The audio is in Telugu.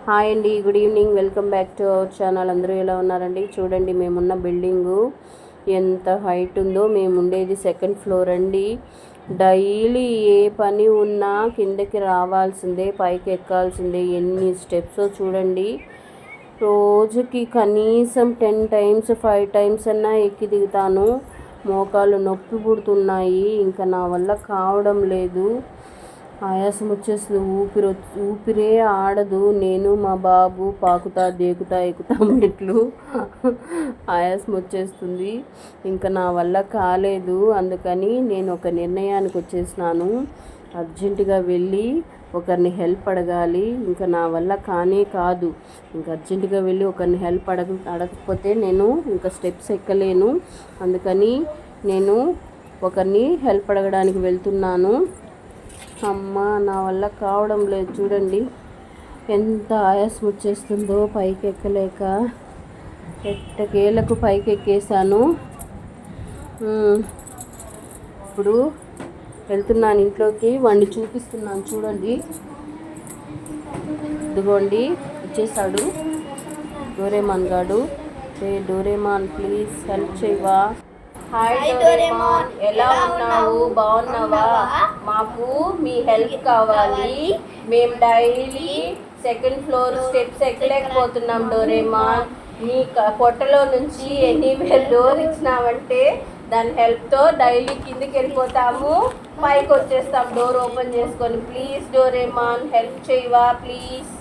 హాయ్ అండి, good evening. Welcome back to our channel. అందరూ ఎలా ఉన్నారండి? చూడండి, మేమున్న బిల్డింగు ఎంత హైట్ ఉందో. మేము ఉండేది సెకండ్ ఫ్లోర్ అండి. డైలీ ఏ పని ఉన్నా కిందకి రావాల్సిందే, పైకి ఎక్కాల్సిందే. ఎన్ని స్టెప్స్ చూడండి. రోజుకి కనీసం 10 times 5 times అన్నా ఎక్కి దిగుతాను. మోకాళ్ళు నొప్పి పుడుతున్నాయి, ఇంకా నా వల్ల కావడం లేదు. ఆయాసం వచ్చేస్తుంది, ఊపిరే ఆడదు. నేను మా బాబు పాకుతా దేకుతా ఎక్కుతాం మెట్లు. ఆయాసం వచ్చేస్తుంది, ఇంకా నా వల్ల కాలేదు. అందుకని నేను ఒక నిర్ణయానికి వచ్చేసినాను. అర్జెంటుగా వెళ్ళి ఒకరిని హెల్ప్ అడగాలి. ఇంకా నా వల్ల కానే కాదు. ఇంకా అర్జెంటుగా వెళ్ళి ఒకరిని హెల్ప్ అడగకపోతే నేను ఇంకా స్టెప్స్ ఎక్కలేను. అందుకని నేను ఒకరిని హెల్ప్ అడగడానికి వెళ్తున్నాను. అమ్మ, నా వల్ల కావడం లేదు. చూడండి ఎంత ఆయాసం వచ్చేస్తుందో పైకి ఎక్కలేక. ఎట్టకేలకు పైకి ఎక్కేసాను. ఇప్పుడు వెళ్తున్నాను ఇంట్లోకి. వండి చూపిస్తున్నాను చూడండి. ఇదిగోండి, వచ్చేసాడు డోరేమాన్ గాడు. డోరేమాన్ ప్లీజ్ హెల్ప్ చేయవా? హాయ్ డోరేమాన్, ఎలా ఉన్నావు? బాగున్నావా? మాకు మీ హెల్ప్ కావాలి. మేము డైలీ సెకండ్ ఫ్లోర్ స్టెప్స్ ఎక్కలేకపోతున్నాం డోరేమాన్. నీ పొట్టలో నుంచి ఎనీవేర్ డోర్ ఇచ్చినామంటే దాని హెల్ప్తో డైలీ కిందకి వెళ్ళిపోతాము, పైకి వచ్చేస్తాం డోర్ ఓపెన్ చేసుకొని. ప్లీజ్ డోరేమాన్ హెల్ప్ చేయవా ప్లీజ్?